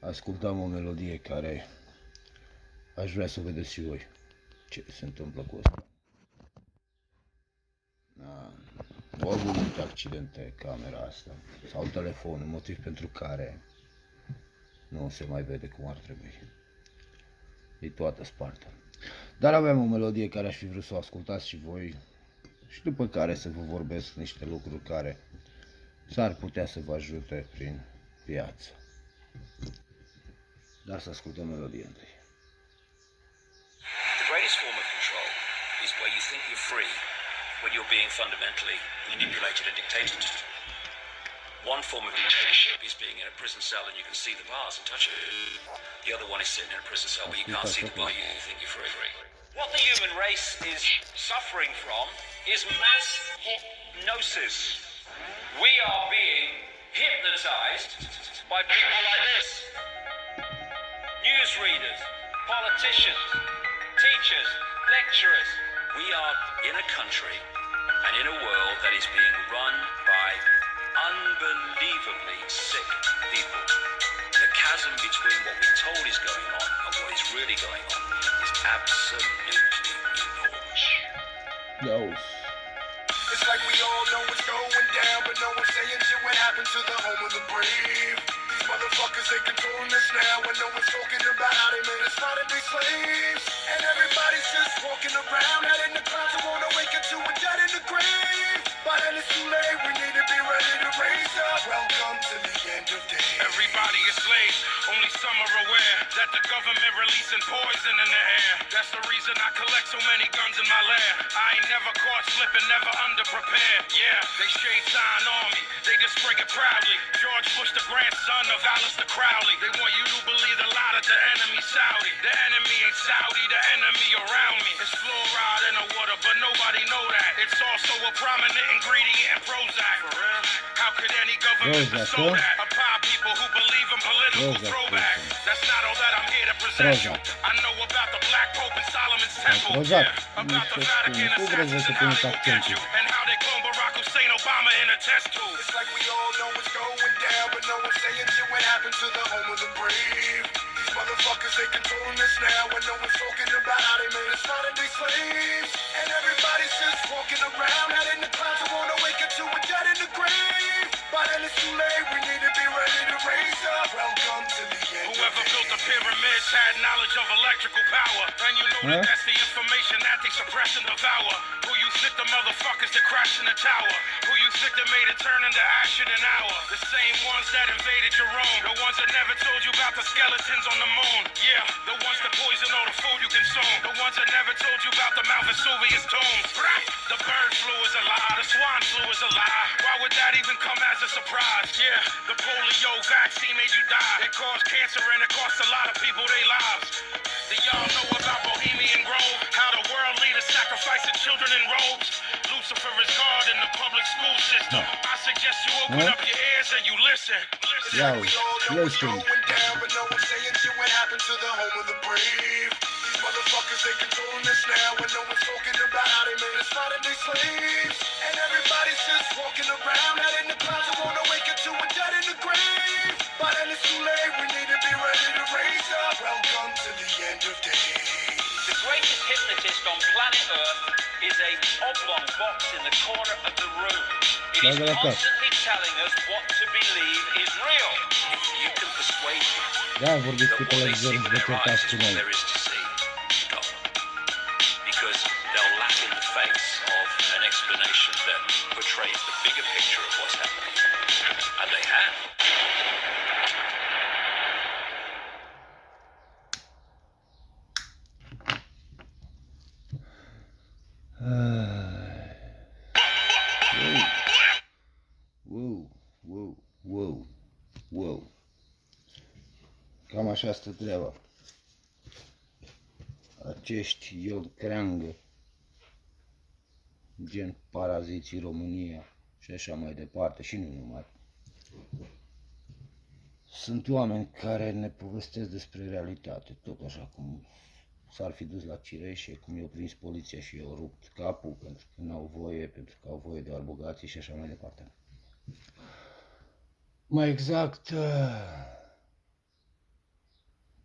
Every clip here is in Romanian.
Ascultam o melodie care aș vrea să vedeți și voi ce se întâmplă cu asta. Au avut multe accidente camera asta sau telefonul, motiv pentru care nu se mai vede cum ar trebui. E toată spartă. Dar aveam o melodie care aș fi vrut să o ascultați și voi și după care să vă vorbesc niște lucruri care s-ar putea să vă ajute prin viață. Dar să ascultăm melodia întâi. The greatest form of control is where you think you're free when you're being fundamentally manipulated and dictated to. One form of dictatorship is being in a prison cell and you can see the bars and touch it. The other one is sitting in a prison cell where you can't see the bar, you think you're free. What the human race is suffering from is mass hypnosis. We are being hypnotized by people like this. Newsreaders, politicians, teachers, lecturers. We are in a country and in a world that is being run by unbelievably sick people. The chasm between what we're told is going on and what is really going on is absolutely enormous. It's like we all know what's going down, but no one's saying shit. What happened to the home of the brave? These motherfuckers, they controlling us now, and no one's talking about how they made us modern-day slaves. And everybody's just walking around, out in the clouds, who wanna wake up to a dead in the grave. But then it's too late, we need to be ready to raise up. Welcome to the end of days. Everybody is slaves, only some are aware that the government releasing poison in the air. That's the reason I collect so many guns in my lair. I ain't never caught slipping, never underprepared. Yeah, they shade sign on me, they just spray it proudly. George Bush, the grandson of Alistair Crowley. They want you to believe the lie that the enemy Saudi. The enemy ain't Saudi, the enemy around me. It's fluoride in the water, but nobody know that. It's also a prominent ingredient in Prozac. For real? How could any government bestow that upon people who believe in political throwback? That's not all that I'm here to present you. I know about the Black Pope and Solomon's Temple. Yeah, about the Vatican assassination and how they will get you. And how they clone Barack Hussein Obama in a test tube. It's like we all know what's going down, but no one's saying shit. What happened to the home of the brave? These motherfuckers, they controlling us now, and no one's talking about how they made us modern-day slaves. And everybody's just walking around, out in the clouds, who wanna wake up to a dead in the grave. But then it's too late, we need to be ready to raise up. Welcome to the end. Whoever built the pyramids had knowledge of electrical power. And you know that that's the information that they suppress and devour. Who you think the motherfuckers that crashed in the tower? Who you think that made it turn into ash in an hour? The same ones that invaded your own. The ones that never told you about the skeletons on the moon. Yeah, the ones that poison all the food you consume. The ones that never told you about the Mount Vesuvius tombs. The bird flu is a lie. The swine flu is a lie. Why would that even come as a surprise? Yeah, the polio vaccine made you die. It caused cancer and it cost a lot of people their lives. Do y'all know about Bohemian Grove? How the world leaders sacrificing children in robes? Lucifer is God in the public school system. I suggest you open up your ears and you listen. We all know what's going down, but no one's saying shit. What happened to the home of the brave? These motherfuckers, they controlling us now, and no one's talking about how they made us modern-day slaves. And everybody's just walking around, out in the clouds, who wanna wake up to a dead in the grave. But then it's too late, we need to be ready to raise up. Welcome to the end of days. The greatest hypnotist on planet Earth is a oblong box in the corner of the room. It is constantly telling us what to believe is real. If you can persuade them Da, vorbiți cu that what they see televizorul, with vă their eyes certați is cu what noi. there is to see, go. Because they'll laugh in the face of an explanation that portrays the bigger picture of what's happening. And they have. Wow. Cam așa stă treaba. Acești iodcreangă, gen Paraziții România și așa mai departe, și nu numai. Sunt oameni care ne povestesc despre realitate, tot așa cum s-ar fi dus la cireșe, cum i-au prins poliția și i-au rupt capul pentru că n-au voie, pentru că au voie doar bogații și așa mai departe. Mai exact,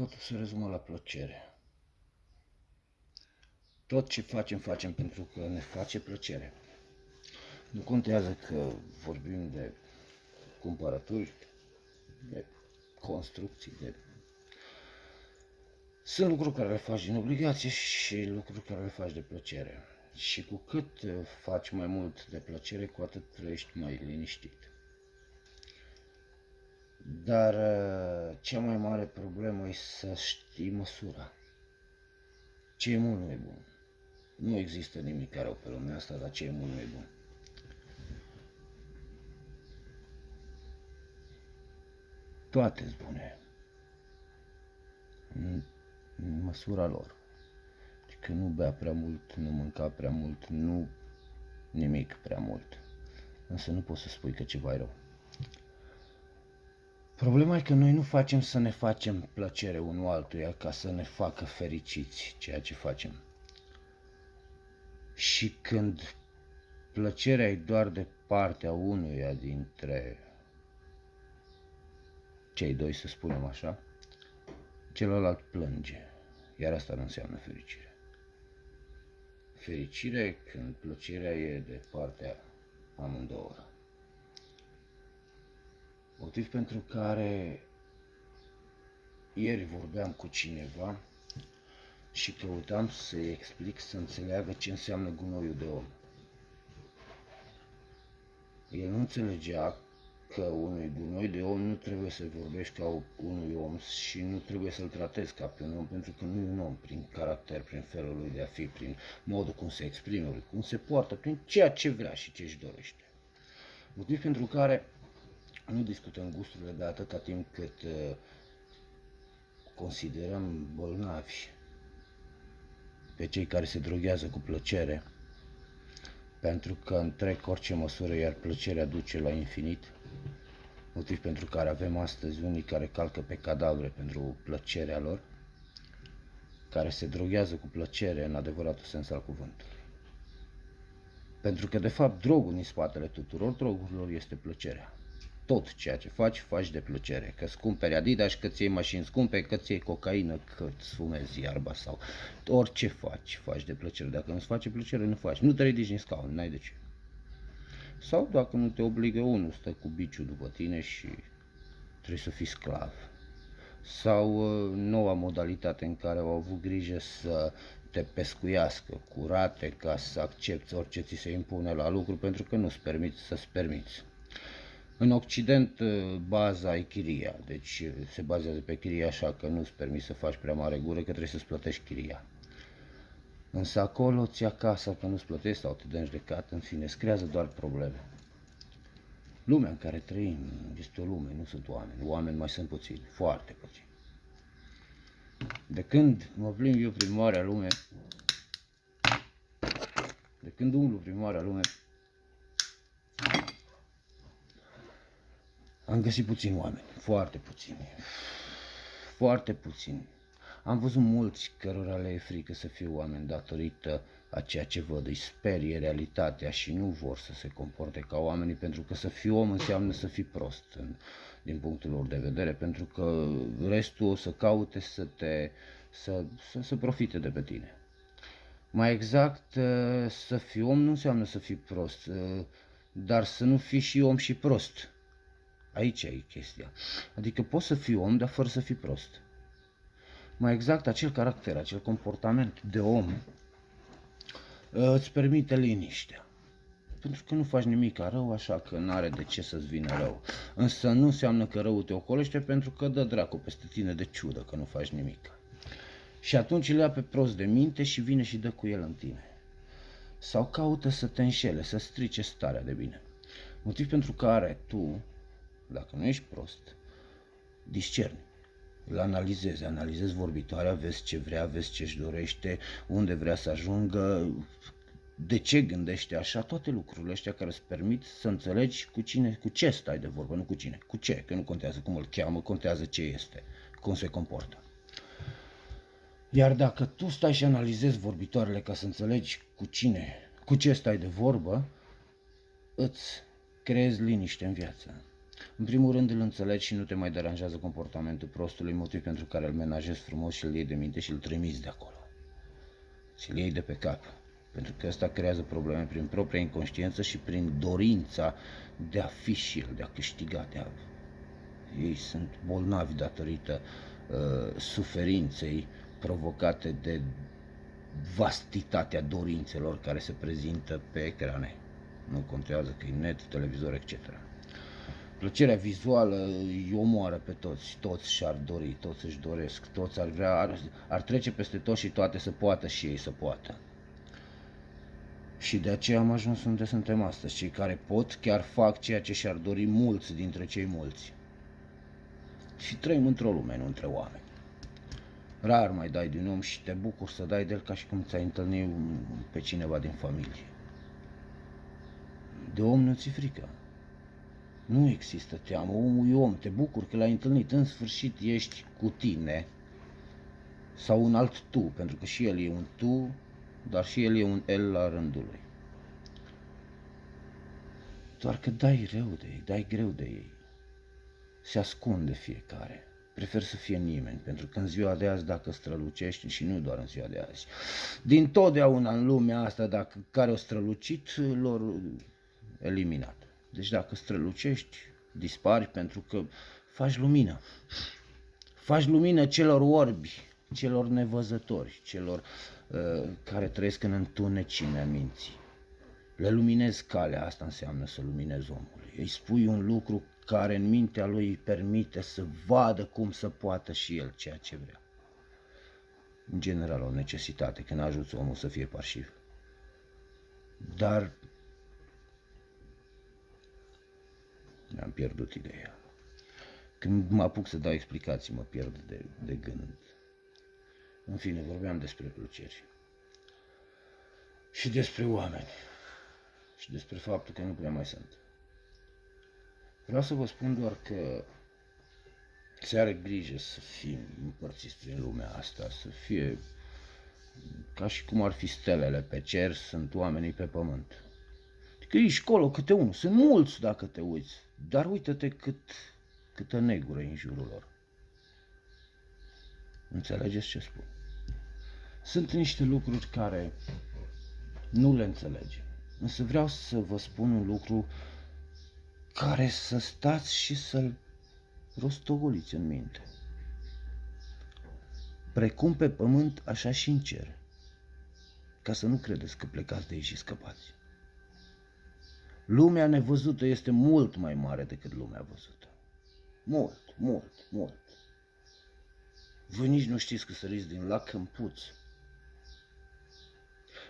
Totul se rezumă la plăcere. Tot ce facem pentru că ne face plăcere. Nu contează că vorbim de cumpărături, de construcții, Sunt lucruri care le faci din obligație și lucruri care le faci de plăcere. Și cu cât faci mai mult de plăcere, cu atât trăiești mai liniștit. Dar cea mai mare problemă e să știi măsura. Ce e mult nu e bun. Nu există nimic rău pe lumea asta, dar ce e mult nu e bun. Toate-s bune. În măsura lor. Că nu bea prea mult, nu mânca prea mult, nu nimic prea mult. Însă nu poți să spui că ceva e rău. Problema e că noi nu facem să ne facem plăcere unul altuia ca să ne facă fericiți ceea ce facem. Și când plăcerea e doar de partea unuia dintre cei doi, să spunem așa, celălalt plânge, iar asta nu înseamnă fericire. Fericirea e când plăcerea e de partea amândouă. Motiv pentru care ieri vorbeam cu cineva și căutam să-i explic, să înțeleagă ce înseamnă gunoiul de om. El nu înțelegea că unui gunoi de om nu trebuie să vorbești ca unui om și nu trebuie să-l tratezi ca pe un om, pentru că nu e un om prin caracter, prin felul lui de a fi, prin modul cum se exprime, cum se poartă, prin ceea ce vrea și ce își dorește. Motiv pentru care nu discutăm gusturile de atâta timp cât considerăm bolnavi pe cei care se droghează cu plăcere, pentru că întrec orice măsură, iar plăcerea duce la infinit. Motiv pentru care avem astăzi unii care calcă pe cadavre pentru plăcerea lor, care se droghează cu plăcere în adevăratul sens al cuvântului. Pentru că, de fapt, drogul din spatele tuturor drogurilor este plăcerea. Tot ceea ce faci, faci de plăcere. Că-ți cumperi Adidas, că-ți iei mașini scumpe, că-ți iei cocaină, că-ți fumezi iarba sau orice faci, faci de plăcere. Dacă nu-ți face plăcere, nu faci. Nu te ridici din scaun, n-ai de ce. Sau dacă nu te obligă unul, stă cu biciul după tine și trebuie să fii sclav. Sau noua modalitate în care au avut grijă să te pescuiască curate ca să accepti orice ți se impune la lucru, pentru că nu-ți permiți să-ți permiți. În Occident baza e chiria, deci se bazează pe chiria, așa că nu-ți permiți să faci prea mare gură, că trebuie să-ți plătești chiria. Însă acolo ți ia casa că nu-ți plătești sau te dă în judecată, în fine, îți creează doar probleme. Lumea în care trăim este o lume, nu sunt oameni. Oameni mai sunt puțini, foarte puțini. De când mă plimb eu prin marea lume, de când umblu prin marea lume, am găsit puțini oameni, foarte puțini, foarte puțini. Am văzut mulți cărora le e frică să fie oameni datorită a ceea ce văd, îi sperie realitatea și nu vor să se comporte ca oamenii, pentru că să fii om înseamnă să fii prost din punctul lor de vedere, pentru că restul o să caute să profite de pe tine. Mai exact, să fii om nu înseamnă să fii prost, dar să nu fii și om și prost. Aici e chestia. Adică poți să fii om, dar fără să fii prost. Mai exact, acel caracter, acel comportament de om îți permite liniștea. Pentru că nu faci nimic rău, așa că n-are de ce să-ți vină rău. Însă nu înseamnă că răul te ocolește, pentru că dă dracu peste tine de ciudă că nu faci nimic. Și atunci îl ia pe prost de minte și vine și dă cu el în tine. Sau caută să te înșele, să strice starea de bine. Motiv pentru care tu, dacă nu ești prost, discerni. Îl analizezi vorbitoarea, vezi ce vrea, vezi ce își dorește, unde vrea să ajungă, de ce gândește așa, toate lucrurile astea care îți permit să înțelegi cu ce stai de vorbă, nu cu cine, cu ce, că nu contează cum îl cheamă, contează ce este, cum se comportă. Iar dacă tu stai și analizezi vorbitoarele ca să înțelegi cu ce stai de vorbă, îți creezi liniște în viață. În primul rând îl înțelegi și nu te mai deranjează comportamentul prostului, motiv pentru care îl menajezi frumos și îl iei de minte și îl trimiți de acolo. Ți-l iei de pe cap. Pentru că ăsta creează probleme prin propria inconștiență și prin dorința de a fi și el, de a câștiga, Ei sunt bolnavi datorită suferinței provocate de vastitatea dorințelor care se prezintă pe ecrane. Nu contează că e net, televizor, etc. Plăcerea vizuală îi omoară pe toți, toți și-ar dori, toți își doresc, toți ar vrea, ar trece peste tot și toate să poată și ei să poată. Și de aceea am ajuns unde suntem astăzi. Cei care pot chiar fac ceea ce și-ar dori mulți dintre cei mulți. Și trăim într-o lume, nu între oameni. Rar mai dai din om și te bucuri să dai de el ca și cum ți-ai întâlnit pe cineva din familie. De om nu ți frică. Nu există teamă, omul e om, te bucuri că l-ai întâlnit, în sfârșit ești cu tine sau un alt tu, pentru că și el e un tu, dar și el e un el la rândul lui. Doar că dai rău de ei, dai greu de ei. Se ascunde fiecare. Prefer să fie nimeni, pentru că în ziua de azi, dacă strălucești, și nu doar în ziua de azi, din totdeauna în lumea asta, dacă care o strălucit, lor eliminat. Deci dacă strălucești, dispari pentru că faci lumină. Faci lumină celor orbi, celor nevăzători, celor care trăiesc în întunecimea minții. Le luminezi calea, asta înseamnă să luminezi omului. Îi spui un lucru care în mintea lui îi permite să vadă cum să poată și el ceea ce vrea. În general, o necesitate, când ajuți omul să fie parșiv. Dar mi-am pierdut ideea. Când mă apuc să dau explicații, mă pierd de gând. În fine, vorbeam despre plăceri. Și despre oameni. Și despre faptul că nu prea mai sunt. Vreau să vă spun doar că se are grijă să fim împărțiți prin lumea asta, să fie ca și cum ar fi stelele pe cer, sunt oamenii pe pământ. Că ești acolo câte unul, sunt mulți dacă te uiți, dar uită-te câtă negură în jurul lor. Înțelegeți ce spun? Sunt niște lucruri care nu le înțelegem, însă vreau să vă spun un lucru care să stați și să-l rostogoliți în minte. Precum pe pământ, așa și în cer, ca să nu credeți că plecați de aici și scăpați. Lumea nevăzută este mult mai mare decât lumea văzută. Mult, mult, mult. Voi nici nu știți că săriți din lac în puț.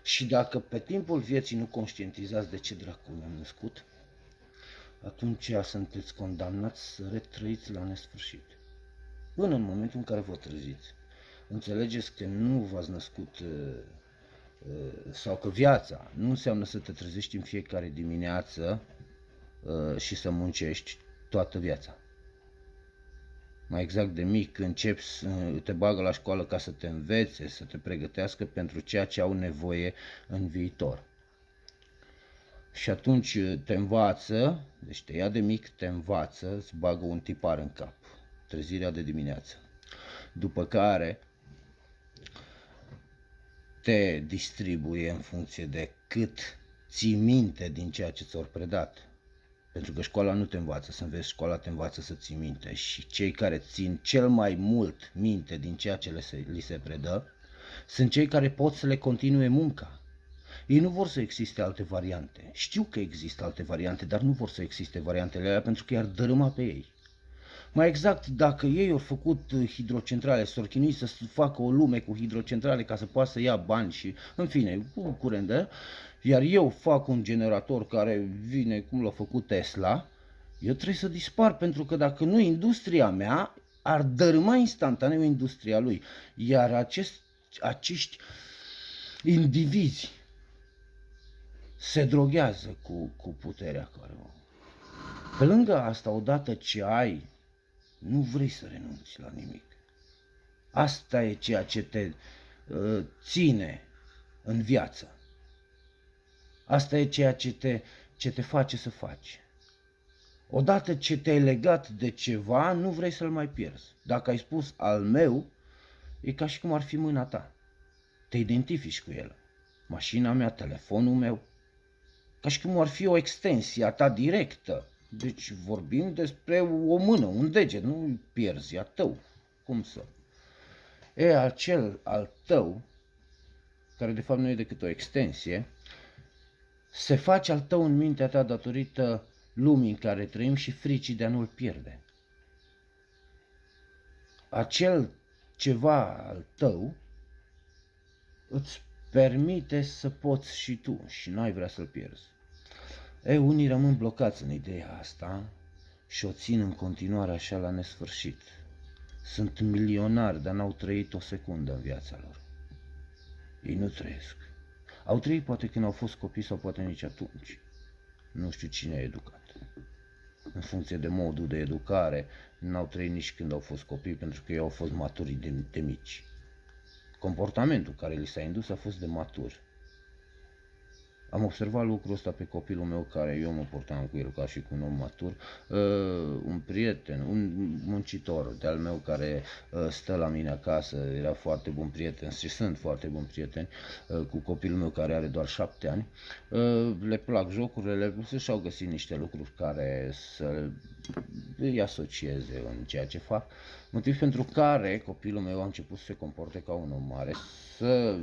Și dacă pe timpul vieții nu conștientizați de ce dracu ne-am născut, atunci sunteți condamnați să retrăiți la nesfârșit. Până în momentul în care vă treziți. Înțelegeți că nu v-ați născut sau că viața nu înseamnă să te trezești în fiecare dimineață și să muncești toată viața. Mai exact de mic începi, te bagă la școală ca să te învețe, să te pregătească pentru ceea ce au nevoie în viitor. Și atunci te învață, deci te ia de mic, te învață, îți bagă un tipar în cap, trezirea de dimineață. După care te distribuie în funcție de cât ții minte din ceea ce ți-au predat. Pentru că școala nu te învață să înveți, școala te învață să ții minte. Și cei care țin cel mai mult minte din ceea ce li se predă, sunt cei care pot să le continue munca. Ei nu vor să existe alte variante. Știu că există alte variante, dar nu vor să existe variantele alea pentru că i-ar dărâma pe ei. Mai exact, dacă ei au făcut hidrocentrale, s-au chinuit să facă o lume cu hidrocentrale ca să poată să ia bani și, în fine, cu curent de, iar eu fac un generator care vine cum l-a făcut Tesla, eu trebuie să dispar, pentru că dacă nu industria mea, ar dărâma instantaneu industria lui. Iar acești indivizi se droghează cu puterea care o. Pe lângă asta, odată ce ai, nu vrei să renunți la nimic. Asta e ceea ce te ține în viață. Asta e ceea ce te face să faci. Odată ce te-ai legat de ceva, nu vrei să-l mai pierzi. Dacă ai spus al meu, e ca și cum ar fi mâna ta. Te identifici cu el. Mașina mea, telefonul meu, ca și cum ar fi o extensie a ta directă. Deci vorbim despre o mână, un deget, nu pierzi, a tău. Cum să? Acel al tău, care de fapt nu e decât o extensie, se face al tău în mintea ta datorită lumii în care trăim și fricii de a nu-l pierde. Acel ceva al tău îți permite să poți și tu și n-ai vrea să-l pierzi. Unii rămân blocați în ideea asta și o țin în continuare așa la nesfârșit. Sunt milionari, dar n-au trăit o secundă în viața lor. Ei nu trăiesc. Au trăit poate când au fost copii sau poate nici atunci. Nu știu cine a educat. În funcție de modul de educare, n-au trăit nici când au fost copii, pentru că ei au fost maturi de mici. Comportamentul care li s-a indus a fost de matur. Am observat lucrul ăsta pe copilul meu, care eu mă portam cu el ca și cu un om matur, un prieten, un muncitor de-al meu care stă la mine acasă, era foarte bun prieten și sunt foarte buni prieteni cu copilul meu care are doar 7 ani, le plac jocurile, și-au găsit niște lucruri care să îi asocieze în ceea ce fac, motiv pentru care copilul meu a început să se comporte ca un om mare, să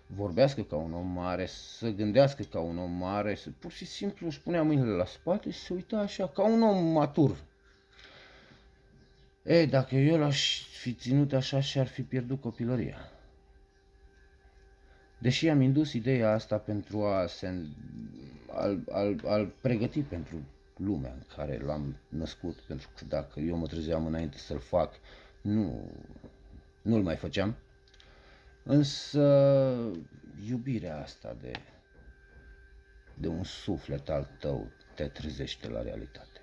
vorbească ca un om mare, să gândească ca un om mare, să pur și simplu își punea mâinile la spate și se uita așa, ca un om matur. Dacă eu l-aș fi ținut așa, și-ar fi pierdut copilăria. Deși am indus ideea asta pentru a-l pregăti pentru lumea în care l-am născut, pentru că dacă eu mă trezeam înainte să-l fac, nu-l mai făceam. Însă iubirea asta de un suflet al tău te trezește la realitate.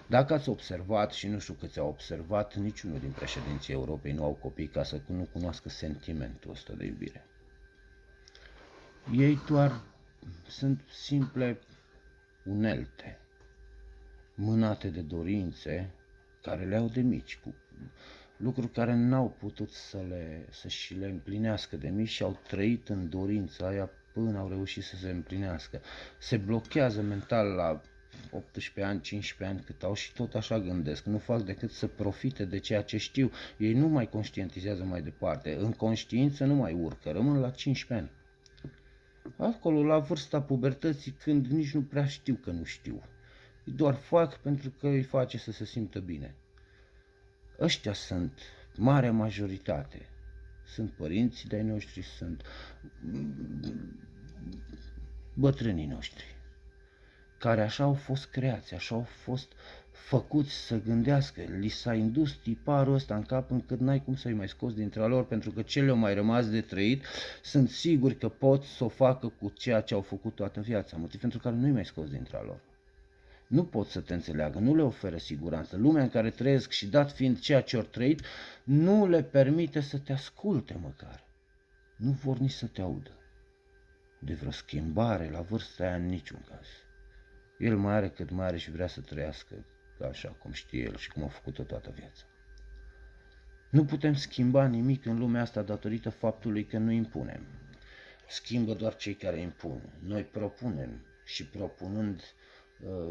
Dacă ați observat, și nu știu câți au observat, niciunul din președinții Europei nu au copii ca să nu cunoască sentimentul ăsta de iubire. Ei doar sunt simple unelte, mânate de dorințe care le au de mici, cu lucruri care n-au putut să și le împlinească de mici și au trăit în dorința aia până au reușit să se împlinească. Se blochează mental la 18 ani, 15 ani cât au și tot așa gândesc. Nu fac decât să profite de ceea ce știu. Ei nu mai conștientizează mai departe. În conștiință nu mai urcă. Rămân la 15 ani. Acolo, la vârsta pubertății, când nici nu prea știu că nu știu. Doar fac pentru că îi face să se simtă bine. Ăștia sunt marea majoritate. Sunt părinții de-ai noștri, sunt bătrânii noștri, care așa au fost creați, așa au fost făcuți să gândească. Li s-a indus tiparul ăsta în cap încât n-ai cum să-i mai scoți dintre lor, pentru că ce le-au mai rămas de trăit, sunt siguri că pot să o facă cu ceea ce au făcut toată viața, motiv pentru care nu-i mai scoți dintre lor. Nu pot să te înțeleagă, nu le oferă siguranță. Lumea în care trăiesc și dat fiind ceea ce au trăit, nu le permite să te asculte măcar. Nu vor nici să te audă. De vreo schimbare la vârsta aia în niciun caz. El mai are cât mai are și vrea să trăiască așa cum știe el și cum a făcut-o toată viața. Nu putem schimba nimic în lumea asta datorită faptului că nu impunem. Schimbă doar cei care impun. Noi propunem și propunând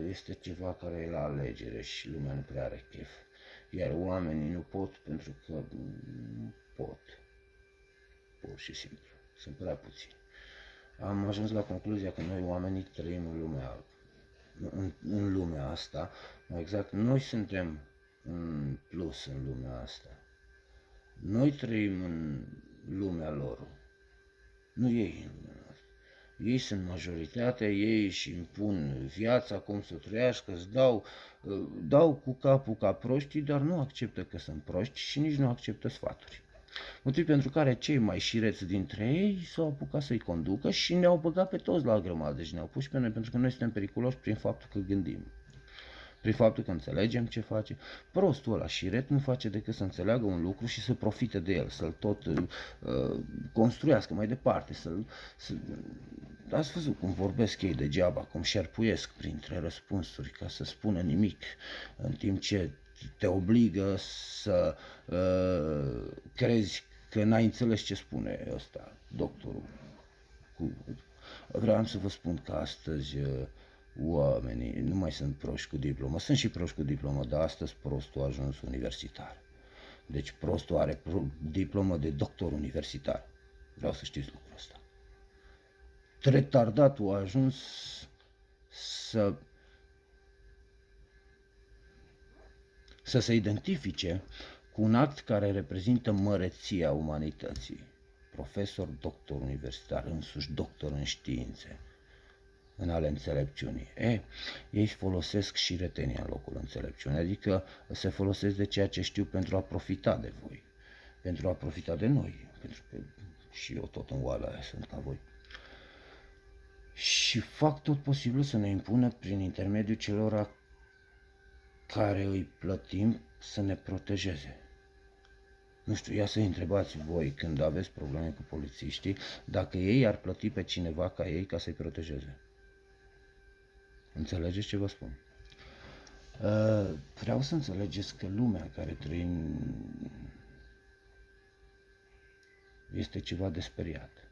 este ceva care e la alegere și lumea nu prea are chef. Iar oamenii nu pot pentru că nu pot. Pur și simplu. Sunt prea puțini. Am ajuns la concluzia că noi oamenii trăim în lumea asta. Mai exact, noi suntem în plus în lumea asta. Noi trăim în lumea lor. Nu ei în lumea noastră. Ei sunt majoritatea, ei își impun viața, cum să trăiască, îți dau cu capul ca proștii, dar nu acceptă că sunt proști și nici nu acceptă sfaturi. Motiv pentru care cei mai șireți dintre ei s-au apucat să-i conducă și ne-au băgat pe toți la grămadă și ne-au pus pe noi, pentru că noi suntem periculoși prin faptul că gândim. prin faptul că înțelegem ce face. Prostul ăla șiret nu face decât să înțeleagă un lucru și să profite de el, să-l tot construiască mai departe, Ați văzut cum vorbesc ei degeaba, cum șerpuiesc printre răspunsuri ca să spună nimic, în timp ce te obligă să crezi că n-ai înțeles ce spune ăsta, doctorul. Vreau să vă spun că astăzi oamenii nu mai sunt proști cu diplomă, sunt și proști cu diplomă, dar astăzi prostul a ajuns universitar. Deci prostul are diplomă de doctor universitar. Vreau să știți lucrul ăsta. Retardatul a ajuns să se identifice cu un act care reprezintă măreția umanității. Profesor, doctor universitar, însuși doctor în științe, în ale înțelepciunii. Ei folosesc și retenia în locul înțelepciunii, adică se folosesc de ceea ce știu pentru a profita de voi, pentru a profita de noi, pentru că și eu tot în oala aia sunt ca voi. Și fac tot posibil să ne impună prin intermediul celor care îi plătim să ne protejeze. Nu știu, ia să-i întrebați voi când aveți probleme cu polițiștii, dacă ei ar plăti pe cineva ca ei ca să-i protejeze. Înțelegeți ce vă spun? Vreau să înțelegeți că lumea în care trăim este ceva de speriat.